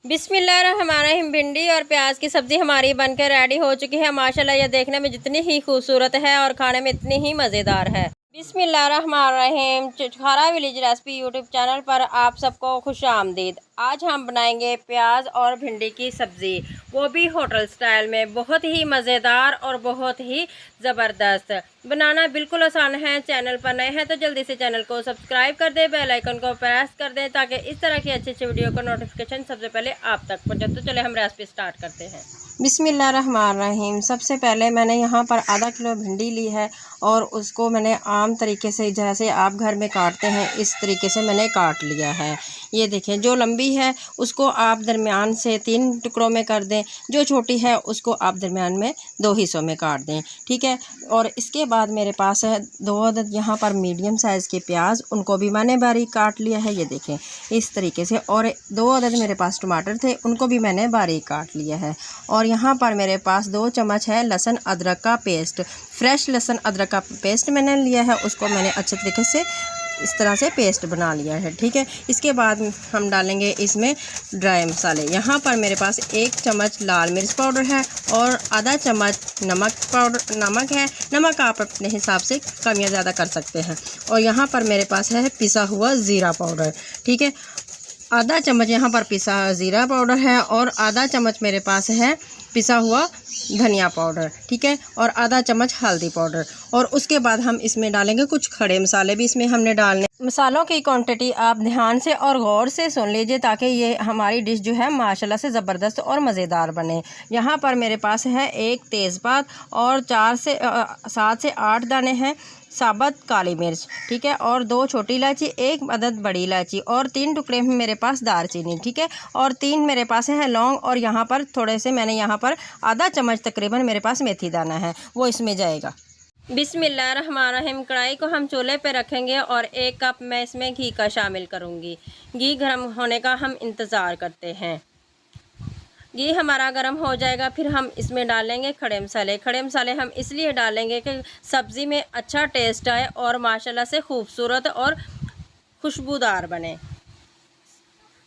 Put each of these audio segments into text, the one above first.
बिस्मिल्लाहिर्रहमानिर्रहीम। भिंडी और प्याज की सब्ज़ी हमारी बनकर रेडी हो चुकी है। माशाल्लाह ये देखने में जितनी ही खूबसूरत है और खाने में इतनी ही मज़ेदार है। बिस्मिल्लाहिर्रहमानिर्रहीम। चटखारा विलेज रेसिपी यूट्यूब चैनल पर आप सबको खुश आमदीद। आज हम बनाएंगे प्याज और भिंडी की सब्ज़ी, वो भी होटल स्टाइल में। बहुत ही मज़ेदार और बहुत ही ज़बरदस्त। बनाना बिल्कुल आसान है। चैनल पर नए हैं तो जल्दी से चैनल को सब्सक्राइब कर दें, बेल आइकन को प्रेस कर दें ताकि इस तरह की अच्छी अच्छी वीडियो का नोटिफिकेशन सबसे पहले आप तक पहुंचे। तो चले हम रेसिपी स्टार्ट करते हैं। बिस्मिल्लाहिर्रहमानिर्रहीम। सबसे पहले मैंने यहाँ पर आधा किलो भिंडी ली है और उसको मैंने आम तरीके से जैसे आप घर में काटते हैं इस तरीके से मैंने काट लिया है। ये देखें, जो लंबी है उसको आप दरमियान से 3 टुकड़ों में कर दें, जो छोटी है उसको आप दरमियान में 2 हिस्सों में काट दें, ठीक है। और इसके बाद मेरे पास है 2 अदद यहाँ पर मीडियम साइज़ के प्याज, उनको भी मैंने बारीक काट लिया है। ये देखें इस तरीके से। और 2 अदद मेरे पास टमाटर थे, उनको भी मैंने बारीक काट लिया है। और यहाँ पर मेरे पास 2 चम्मच है लहसुन अदरक का पेस्ट, फ्रेश लहसुन अदरक का पेस्ट मैंने लिया है, उसको मैंने अच्छे तरीके से इस तरह से पेस्ट बना लिया है, ठीक है। इसके बाद हम डालेंगे इसमें ड्राई मसाले। यहाँ पर मेरे पास 1 चम्मच लाल मिर्च पाउडर है और आधा चम्मच नमक है। नमक आप अपने हिसाब से कम या ज़्यादा कर सकते हैं। और यहाँ पर मेरे पास है पिसा हुआ ज़ीरा पाउडर, ठीक है। आधा चम्मच यहाँ पर पिसा ज़ीरा पाउडर है और आधा चम्मच मेरे पास है पिसा हुआ धनिया पाउडर, ठीक है। और आधा चम्मच हल्दी पाउडर। और उसके बाद हम इसमें डालेंगे कुछ खड़े मसाले भी इसमें हमने डालने। मसालों की क्वांटिटी आप ध्यान से और गौर से सुन लीजिए ताकि ये हमारी डिश जो है माशाल्लाह से ज़बरदस्त और मज़ेदार बने। यहाँ पर मेरे पास है 1 तेज़पात और 7 से 8 दाने हैं साबुत काली मिर्च, ठीक है। और 2 छोटी इलायची, 1 अदद बड़ी इलायची और 3 टुकड़े में मेरे पास दालचीनी, ठीक है। और 3 मेरे पास है लौंग। और यहाँ पर थोड़े से मैंने यहाँ पर आधा चम्मच तकरीबन मेरे पास मेथी दाना है, वो इसमें जाएगा। बिस्मिल्लाहिर्रहमानिर्रहीम। कढ़ाई को हम चूल्हे पे रखेंगे और 1 कप मैं इसमें घी का शामिल करूँगी। घी गर्म होने का हम इंतज़ार करते हैं। घी हमारा गर्म हो जाएगा, फिर हम इसमें डालेंगे खड़े मसाले। खड़े मसाले हम इसलिए डालेंगे कि सब्ज़ी में अच्छा टेस्ट आए और माशाल्लाह से खूबसूरत और खुशबूदार बने।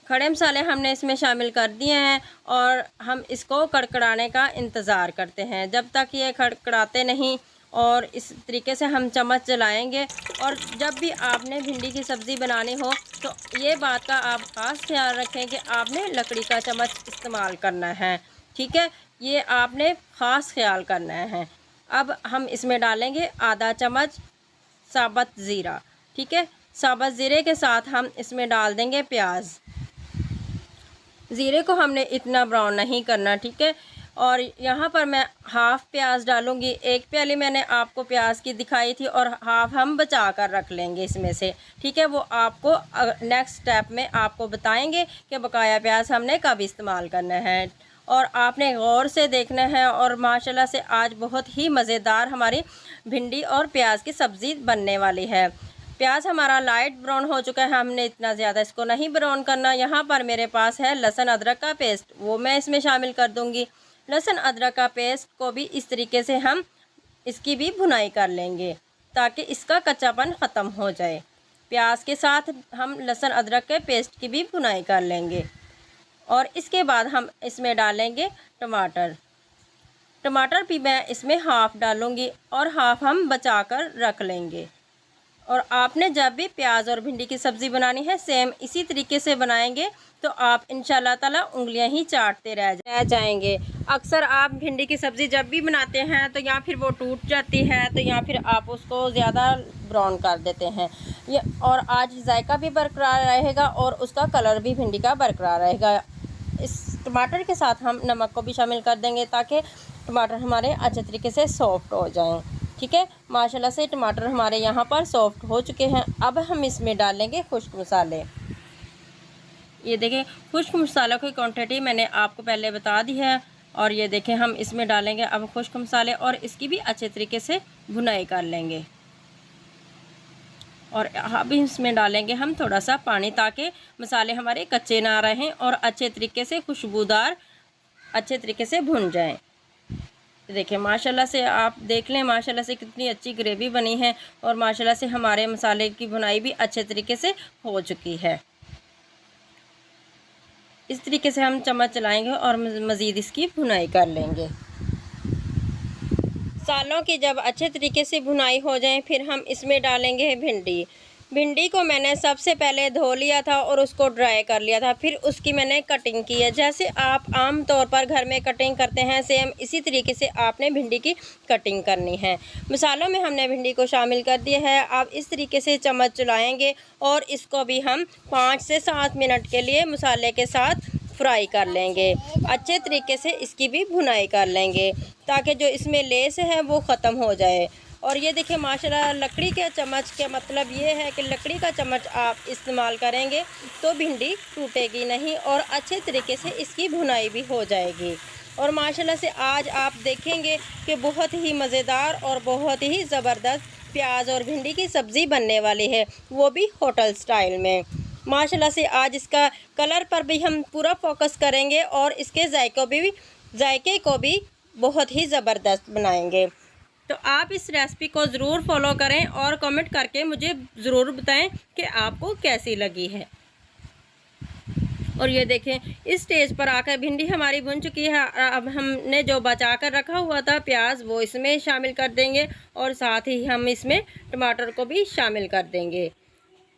खड़े मसाले हमने इसमें शामिल कर दिए हैं और हम इसको कड़कड़ाने का इंतज़ार करते हैं जब तक ये कड़कड़ाते नहीं। और इस तरीके से हम चम्मच चलाएंगे। और जब भी आपने भिंडी की सब्ज़ी बनानी हो तो ये बात का आप ख़ास ख्याल रखें कि आपने लकड़ी का चम्मच इस्तेमाल करना है, ठीक है। ये आपने ख़ास ख्याल करना है। अब हम इसमें डालेंगे आधा चम्मच साबुत ज़ीरा, ठीक है। साबुत ज़ीरे के साथ हम इसमें डाल देंगे प्याज। ज़ीरे को हमने इतना ब्राउन नहीं करना, ठीक है। और यहाँ पर मैं हाफ़ प्याज डालूँगी। 1 प्याली मैंने आपको प्याज की दिखाई थी और हाफ़ हम बचा कर रख लेंगे इसमें से, ठीक है। वो आपको नेक्स्ट स्टेप में आपको बताएंगे कि बकाया प्याज हमने कब इस्तेमाल करना है। और आपने गौर से देखना है। और माशाल्लाह से आज बहुत ही मज़ेदार हमारी भिंडी और प्याज की सब्ज़ी बनने वाली है। प्याज हमारा लाइट ब्राउन हो चुका है, हमने इतना ज़्यादा इसको नहीं ब्राउन करना। यहाँ पर मेरे पास है लहसुन अदरक का पेस्ट, वो मैं इसमें शामिल कर दूँगी। लहसुन अदरक का पेस्ट को भी इस तरीके से हम इसकी भी भुनाई कर लेंगे ताकि इसका कच्चापन ख़त्म हो जाए। प्याज के साथ हम लहसुन अदरक के पेस्ट की भी भुनाई कर लेंगे। और इसके बाद हम इसमें डालेंगे टमाटर। टमाटर भी मैं इसमें हाफ़ डालूँगी और हाफ़ हम बचा कर रख लेंगे। और आपने जब भी प्याज और भिंडी की सब्ज़ी बनानी है सेम इसी तरीके से बनाएंगे तो आप इंशाल्लाह ताला उंगलियां ही चाटते रह जाएंगे। अक्सर आप भिंडी की सब्ज़ी जब भी बनाते हैं तो या फिर वो टूट जाती है तो या फिर आप उसको ज़्यादा ब्राउन कर देते हैं। ये और आज जायका भी बरकरार रहेगा और उसका कलर भी भिंडी का बरकरार रहेगा। इस टमाटर के साथ हम नमक को भी शामिल कर देंगे ताकि टमाटर हमारे अच्छे तरीके से सॉफ्ट हो जाएं, ठीक है। माशाल्लाह से टमाटर हमारे यहाँ पर सॉफ्ट हो चुके हैं। अब हम इसमें डालेंगे खुश्क मसाले। ये देखें, खुश्क मसालों की क्वांटिटी मैंने आपको पहले बता दी है। और ये देखें हम इसमें डालेंगे अब खुश्क मसाले और इसकी भी अच्छे तरीके से भुनाई कर लेंगे। और अब इसमें डालेंगे हम थोड़ा सा पानी ताकि मसाले हमारे कच्चे ना रहें और अच्छे तरीके से खुशबूदार अच्छे तरीके से भुन जाएं। देखिए माशाल्लाह से आप देख लें माशाल्लाह से कितनी अच्छी ग्रेवी बनी है और माशाल्लाह से हमारे मसाले की भुनाई भी अच्छे तरीके से हो चुकी है। इस तरीके से हम चम्मच चलाएंगे और मज़ीद इसकी भुनाई कर लेंगे। सालों की जब अच्छे तरीके से भुनाई हो जाए फिर हम इसमें डालेंगे भिंडी। भिंडी को मैंने सबसे पहले धो लिया था और उसको ड्राई कर लिया था, फिर उसकी मैंने कटिंग की है। जैसे आप आम तौर पर घर में कटिंग करते हैं सेम इसी तरीके से आपने भिंडी की कटिंग करनी है। मसालों में हमने भिंडी को शामिल कर दिया है। आप इस तरीके से चम्मच चलाएंगे और इसको भी हम 5 से 7 मिनट के लिए मसाले के साथ फ्राई कर लेंगे। अच्छे तरीके से इसकी भी भुनाई कर लेंगे ताकि जो इसमें लेस है वो ख़त्म हो जाए। और ये देखिए माशाल्लाह लकड़ी के चम्मच का मतलब ये है कि लकड़ी का चम्मच आप इस्तेमाल करेंगे तो भिंडी टूटेगी नहीं और अच्छे तरीके से इसकी भुनाई भी हो जाएगी। और माशाल्लाह से आज आप देखेंगे कि बहुत ही मज़ेदार और बहुत ही ज़बरदस्त प्याज और भिंडी की सब्ज़ी बनने वाली है, वो भी होटल स्टाइल में। माशाल्लाह से आज इसका कलर पर भी हम पूरा फोकस करेंगे और इसके जायके को भी बहुत ही ज़बरदस्त बनाएंगे। तो आप इस रेसिपी को ज़रूर फॉलो करें और कमेंट करके मुझे ज़रूर बताएं कि आपको कैसी लगी है। और ये देखें इस स्टेज पर आकर भिंडी हमारी भुन चुकी है। अब हमने जो बचा कर रखा हुआ था प्याज वो इसमें शामिल कर देंगे और साथ ही हम इसमें टमाटर को भी शामिल कर देंगे।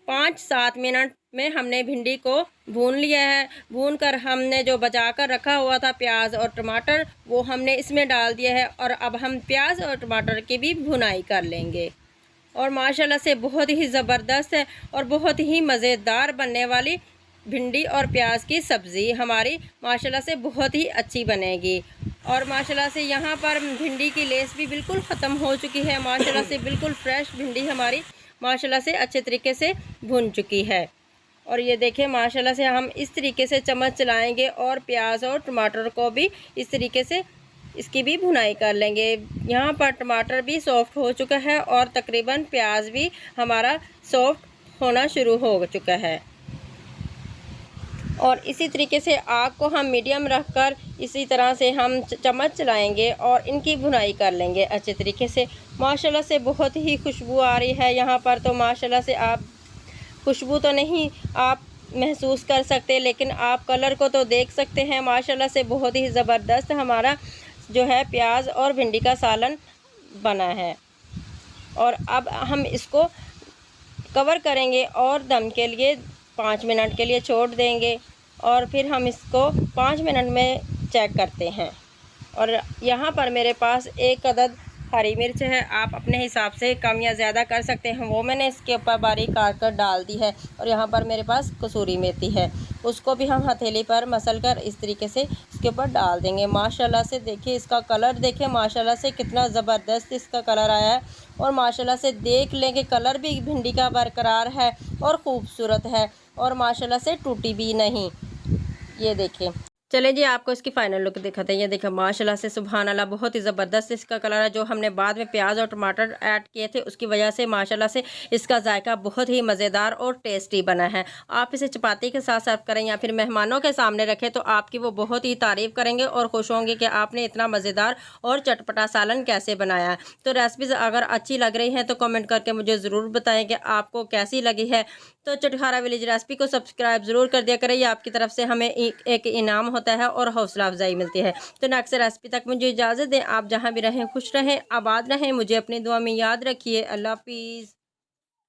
5-7 मिनट में हमने भिंडी को भून लिया है। भून कर हमने जो बचा कर रखा हुआ था प्याज और टमाटर वो हमने इसमें डाल दिया है और अब हम प्याज और टमाटर की भी भुनाई कर लेंगे। और माशाल्लाह से बहुत ही ज़बरदस्त है और बहुत ही मज़ेदार बनने वाली भिंडी और प्याज की सब्ज़ी हमारी माशाल्लाह से बहुत ही अच्छी बनेगी। और माशाल्लाह से यहाँ पर भिंडी की लेस भी बिल्कुल ख़त्म हो चुकी है। माशाल्लाह से बिल्कुल फ्रेश भिंडी हमारी माशाल्लाह से अच्छे तरीके से भुन चुकी है। और ये देखें माशाल्लाह से हम इस तरीके से चम्मच चलाएंगे और प्याज और टमाटर को भी इस तरीके से इसकी भी भुनाई कर लेंगे। यहाँ पर टमाटर भी सॉफ़्ट हो चुका है और तकरीबन प्याज भी हमारा सॉफ़्ट होना शुरू हो चुका है। और इसी तरीके से आग को हम मीडियम रखकर इसी तरह से हम चम्मच चलाएंगे और इनकी भुनाई कर लेंगे अच्छे तरीके से। माशाल्लाह से बहुत ही खुशबू आ रही है यहाँ पर। तो माशाल्लाह से आप खुशबू तो नहीं आप महसूस कर सकते लेकिन आप कलर को तो देख सकते हैं। माशाल्लाह से बहुत ही ज़बरदस्त हमारा जो है प्याज और भिंडी का सालन बना है। और अब हम इसको कवर करेंगे और दम के लिए 5 मिनट के लिए छोड़ देंगे और फिर हम इसको 5 मिनट में चेक करते हैं। और यहाँ पर मेरे पास 1 अदद हरी मिर्च है, आप अपने हिसाब से कम या ज़्यादा कर सकते हैं, वो मैंने इसके ऊपर बारीक काट कर डाल दी है। और यहाँ पर मेरे पास कसूरी मेथी है, उसको भी हम हथेली पर मसल कर इस तरीके से इसके ऊपर डाल देंगे। माशाल्लाह से देखिए इसका कलर देखिए माशाल्लाह से कितना ज़बरदस्त इसका कलर आया है। और माशाल्लाह से देख लें कि कलर भी भिंडी का बरकरार है और ख़ूबसूरत है और माशाल्लाह से टूटी भी नहीं। ये देखें, चले जी आपको इसकी फ़ाइनल लुक दिखाते हैं। ये देखिए माशाल्लाह से सुभान अल्लाह बहुत ही ज़बरदस्त इसका कलर है। जो हमने बाद में प्याज और टमाटर ऐड किए थे उसकी वजह से माशाल्लाह से इसका जायका बहुत ही मज़ेदार और टेस्टी बना है। आप इसे चपाती के साथ सर्व करें या फिर मेहमानों के सामने रखें तो आपकी वो बहुत ही तारीफ़ करेंगे और खुश होंगे कि आपने इतना मज़ेदार और चटपटा सालन कैसे बनाया है। तो रेसिपीज़ अगर अच्छी लग रही हैं तो कमेंट करके मुझे ज़रूर बताएँ कि आपको कैसी लगी है। तो चटखारा विलेज रेसिपी को सब्सक्राइब ज़रूर कर दिया करें, ये आपकी तरफ से हमें एक इनाम होता है और हौसला अफजाई मिलती है। तो नेक्स्ट रेसिपी तक मुझे इजाज़त दें। आप जहां भी रहें खुश रहें, आबाद रहें, मुझे अपनी दुआ में याद रखिए। अल्लाह हाफिज़।